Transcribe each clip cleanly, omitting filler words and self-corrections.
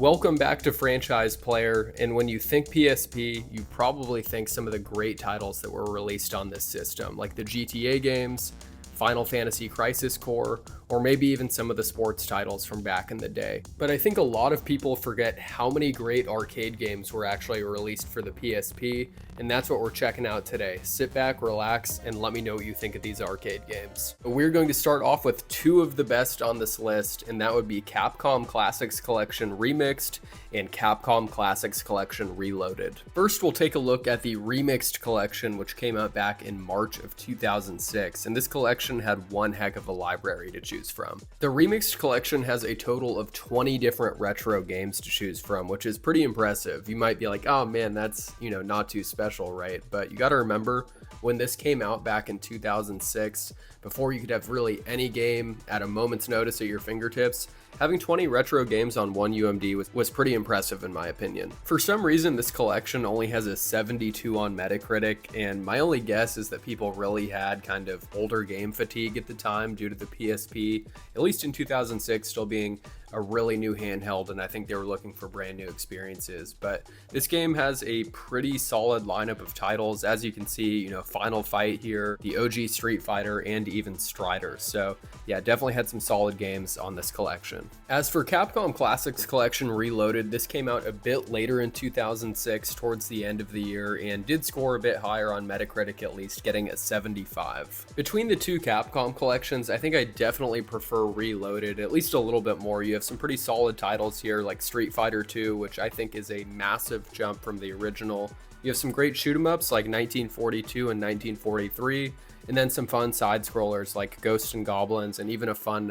Welcome back to Franchise Player, and when you think PSP, you probably think some of the great titles that were released on this system, like the GTA games, Final Fantasy Crisis Core, or maybe even some of the sports titles from back in the day. But I think a lot of people forget how many great arcade games were actually released for the PSP, and that's what we're checking out today. Sit back, relax, and let me know what you think of these arcade games. But we're going to start off with two of the best on this list, and that would be Capcom Classics Collection Remixed and Capcom Classics Collection Reloaded. First, we'll take a look at the Remixed Collection, which came out back in March of 2006, and this collection had one heck of a library to choose from. The Remixed Collection has a total of 20 different retro games to choose from, which is pretty impressive. You might be like, oh man, that's, not too special, right? But you gotta remember, when this came out back in 2006, before you could have really any game at a moment's notice at your fingertips, having 20 retro games on one UMD was pretty impressive in my opinion. For some reason, this collection only has a 72 on Metacritic, and my only guess is that people really had kind of older game fatigue at the time due to the PSP, at least in 2006, still being a really new handheld, and I think they were looking for brand new experiences. But this game has a pretty solid lineup of titles. As you can see, Final Fight here, the OG Street Fighter, and even Strider. So yeah, definitely had some solid games on this collection. As for Capcom Classics Collection Reloaded, this came out a bit later in 2006 towards the end of the year and did score a bit higher on Metacritic, at least getting a 75. Between the two Capcom collections, I think I definitely prefer Reloaded, at least a little bit more. You have some pretty solid titles here like Street Fighter 2, which I think is a massive jump from the original. You have some great shoot 'em ups like 1942 and 1943, and then some fun side scrollers like Ghosts and Goblins, and even a fun,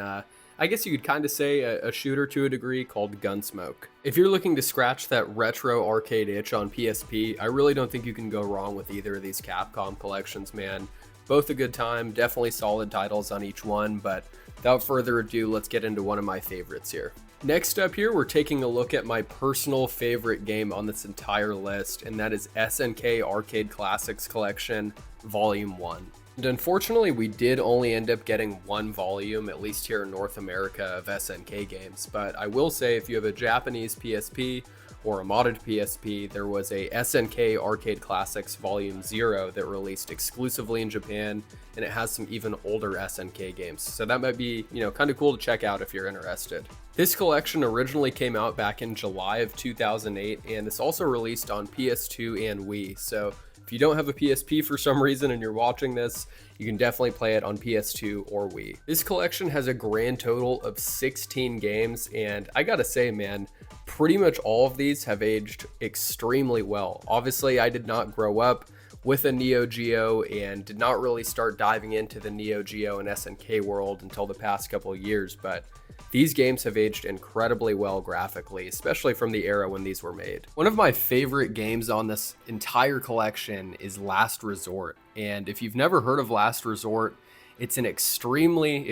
I guess you could kind of say a shooter to a degree called Gunsmoke. If you're looking to scratch that retro arcade itch on PSP, I really don't think you can go wrong with either of these Capcom collections, man. Both a good time, definitely solid titles on each one, but without further ado, let's get into one of my favorites here. Next up here, we're taking a look at my personal favorite game on this entire list, and that is SNK Arcade Classics Collection Volume 1. And unfortunately, we did only end up getting one volume, at least here in North America, of SNK games. But I will say, if you have a Japanese PSP or a modded PSP, there was a SNK Arcade Classics Volume 0 that released exclusively in Japan, and it has some even older SNK games. So that might be, kind of cool to check out if you're interested. This collection originally came out back in July of 2008, and it's also released on PS2 and Wii. So if you don't have a PSP for some reason and you're watching this, you can definitely play it on PS2 or Wii. This collection has a grand total of 16 games, and I gotta say, man, pretty much all of these have aged extremely well. Obviously, I did not grow up with a Neo Geo and did not really start diving into the Neo Geo and SNK world until the past couple of years, but these games have aged incredibly well graphically, especially from the era when these were made. One of my favorite games on this entire collection is Last Resort, and if you've never heard of Last Resort, it's an extremely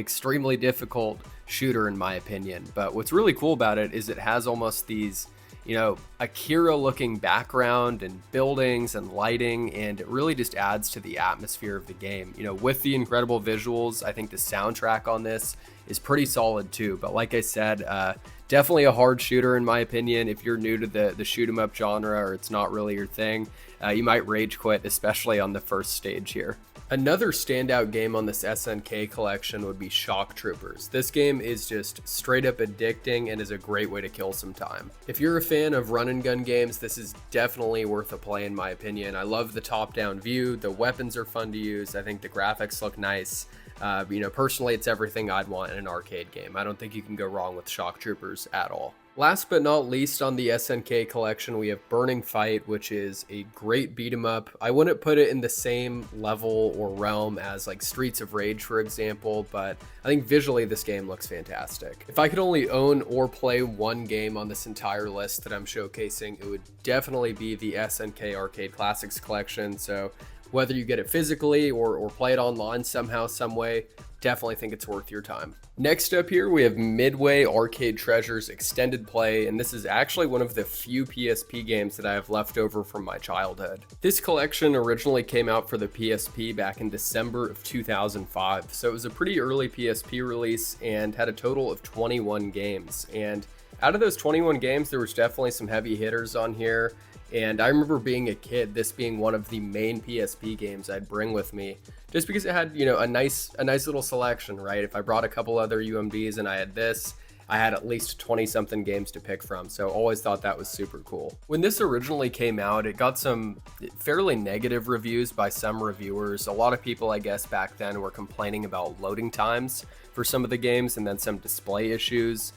difficult shooter in my opinion. But what's really cool about it is it has almost these, Akira looking background and buildings and lighting, and it really just adds to the atmosphere of the game. With the incredible visuals, I think the soundtrack on this is pretty solid too. But like I said, definitely a hard shooter in my opinion. If you're new to the shoot 'em up genre or it's not really your thing, you might rage quit, especially on the first stage here. Another standout game on this SNK collection would be Shock Troopers. This game is just straight up addicting and is a great way to kill some time. If you're a fan of run and gun games, this is definitely worth a play in my opinion. I love the top-down view, the weapons are fun to use, I think the graphics look nice. Personally, it's everything I'd want in an arcade game. I don't think you can go wrong with Shock Troopers at all. Last but not least on the SNK collection, we have Burning Fight, which is a great beat 'em up. I wouldn't put it in the same level or realm as like Streets of Rage, for example, but I think visually this game looks fantastic. If I could only own or play one game on this entire list that I'm showcasing, it would definitely be the SNK Arcade Classics collection. So whether you get it physically or play it online somehow, some way, definitely think it's worth your time. Next up here, we have Midway Arcade Treasures Extended Play, and this is actually one of the few PSP games that I have left over from my childhood. This collection originally came out for the PSP back in December of 2005, so it was a pretty early PSP release and had a total of 21 games. And Out of those 21 games, there was definitely some heavy hitters on here. And I remember being a kid, this being one of the main PSP games I'd bring with me, just because it had, a nice little selection, right? If I brought a couple other UMDs and I had this, I had at least 20 something games to pick from. So always thought that was super cool. When this originally came out, it got some fairly negative reviews by some reviewers. A lot of people, I guess, back then were complaining about loading times for some of the games and then some display issues.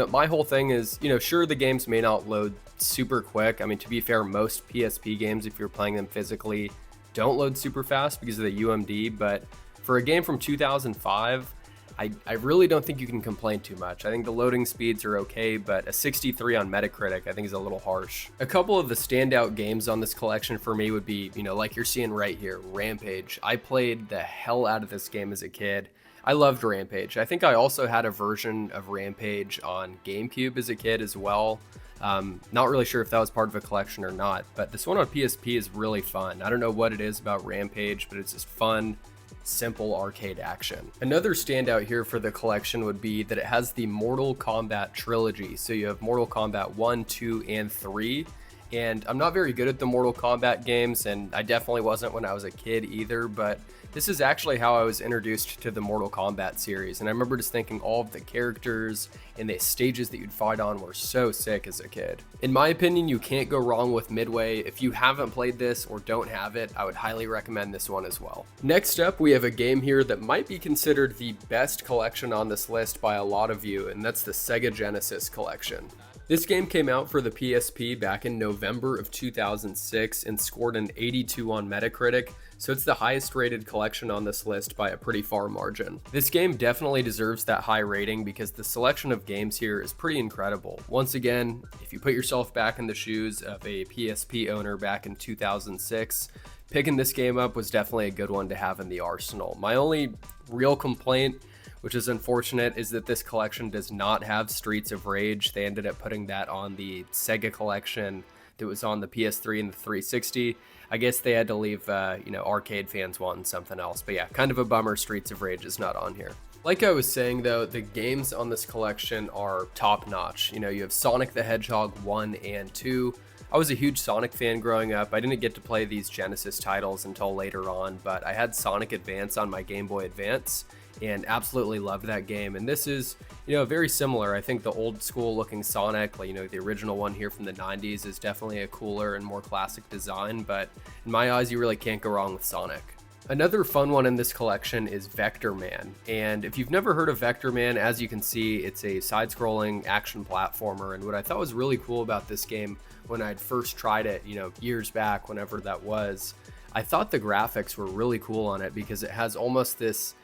My whole thing is, sure, the games may not load super quick. I mean, to be fair, most PSP games, if you're playing them physically, don't load super fast because of the UMD. But for a game from 2005, I really don't think you can complain too much. I think the loading speeds are okay, but a 63 on Metacritic I think is a little harsh. A couple of the standout games on this collection for me would be, like you're seeing right here, Rampage. I played the hell out of this game as a kid. I loved Rampage. I think I also had a version of Rampage on GameCube as a kid as well. Not really sure if that was part of a collection or not, but this one on PSP is really fun. I don't know what it is about Rampage, but it's just fun, simple arcade action. Another standout here for the collection would be that it has the Mortal Kombat trilogy. So you have Mortal Kombat 1, 2, and 3. And I'm not very good at the Mortal Kombat games, and I definitely wasn't when I was a kid either, but this is actually how I was introduced to the Mortal Kombat series. And I remember just thinking all of the characters and the stages that you'd fight on were so sick as a kid. In my opinion, you can't go wrong with Midway. If you haven't played this or don't have it, I would highly recommend this one as well. Next up, we have a game here that might be considered the best collection on this list by a lot of you, and that's the Sega Genesis collection. This game came out for the PSP back in November of 2006 and scored an 82 on Metacritic, so it's the highest rated collection on this list by a pretty far margin. This game definitely deserves that high rating because the selection of games here is pretty incredible. Once again, if you put yourself back in the shoes of a PSP owner back in 2006, picking this game up was definitely a good one to have in the arsenal. My only real complaint, which is unfortunate, is that this collection does not have Streets of Rage. They ended up putting that on the Sega collection that was on the PS3 and the 360. I guess they had to leave, arcade fans wanting something else. But yeah, kind of a bummer Streets of Rage is not on here. Like I was saying though, the games on this collection are top notch. You have Sonic the Hedgehog 1 and 2. I was a huge Sonic fan growing up. I didn't get to play these Genesis titles until later on, but I had Sonic Advance on my Game Boy Advance and absolutely loved that game. And this is, very similar. I think the old school looking Sonic, the original one here from the 90s, is definitely a cooler and more classic design, but in my eyes, you really can't go wrong with Sonic. Another fun one in this collection is Vector Man. And if you've never heard of Vector Man, as you can see, it's a side-scrolling action platformer. And what I thought was really cool about this game when I'd first tried it, years back, whenever that was, I thought the graphics were really cool on it because it has almost this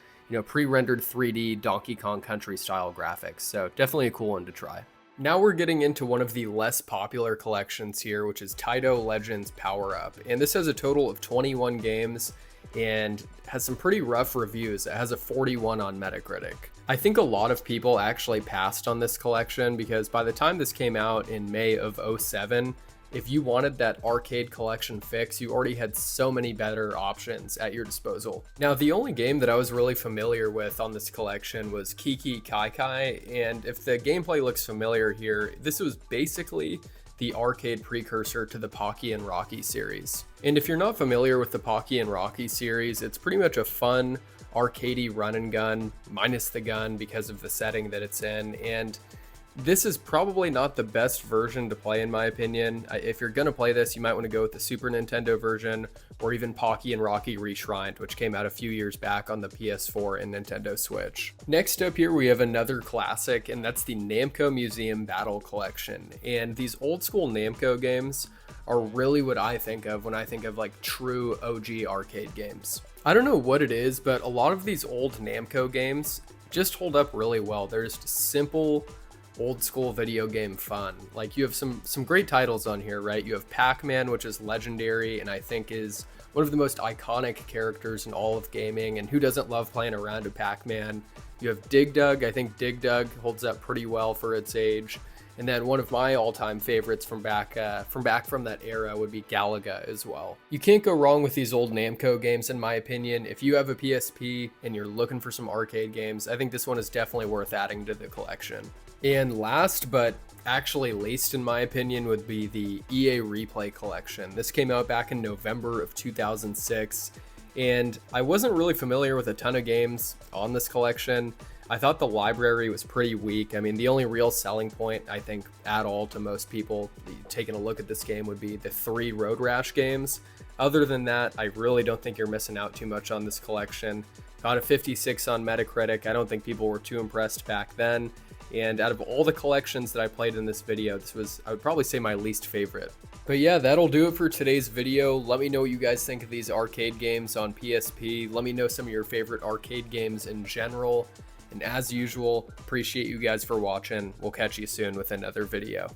pre-rendered 3D Donkey Kong Country style graphics. So definitely a cool one to try. Now we're getting into one of the less popular collections here, which is Taito Legends Power Up. And this has a total of 21 games and has some pretty rough reviews. It has a 41 on Metacritic. I think a lot of people actually passed on this collection because by the time this came out in May of 2007, if you wanted that arcade collection fix, you already had so many better options at your disposal. Now, the only game that I was really familiar with on this collection was Kiki Kai Kai, and if the gameplay looks familiar here, this was basically the arcade precursor to the Pocky and Rocky series. And if you're not familiar with the Pocky and Rocky series, it's pretty much a fun arcadey run and gun, minus the gun because of the setting that it's in, and this is probably not the best version to play in my opinion. If you're gonna play this, you might want to go with the Super Nintendo version or even Pocky and Rocky Reshrined, which came out a few years back on the PS4 and Nintendo Switch. Next up here, we have another classic, and that's the Namco Museum Battle Collection. And these old school Namco games are really what I think of when I think of like true OG arcade games. I don't know what it is, but a lot of these old Namco games just hold up really well. They're just simple, old school video game fun. Like, you have some great titles on here, right? You have Pac-Man, which is legendary and I think is one of the most iconic characters in all of gaming, and who doesn't love playing around with Pac-Man? You have Dig Dug. I think Dig Dug holds up pretty well for its age. And then one of my all-time favorites from back from that era would be Galaga as well. You can't go wrong with these old Namco games in my opinion. If you have a PSP and you're looking for some arcade games, I think this one is definitely worth adding to the collection. And last but actually least in my opinion would be the EA Replay Collection. This came out back in November of 2006, and I wasn't really familiar with a ton of games on this collection. I thought the library was pretty weak. I mean, the only real selling point, I think, at all to most people taking a look at this game would be the 3 Road Rash games. Other than that, I really don't think you're missing out too much on this collection. Got a 56 on Metacritic. I don't think people were too impressed back then. And out of all the collections that I played in this video, this was, I would probably say, my least favorite. But yeah, that'll do it for today's video. Let me know what you guys think of these arcade games on PSP. Let me know some of your favorite arcade games in general. And as usual, appreciate you guys for watching. We'll catch you soon with another video.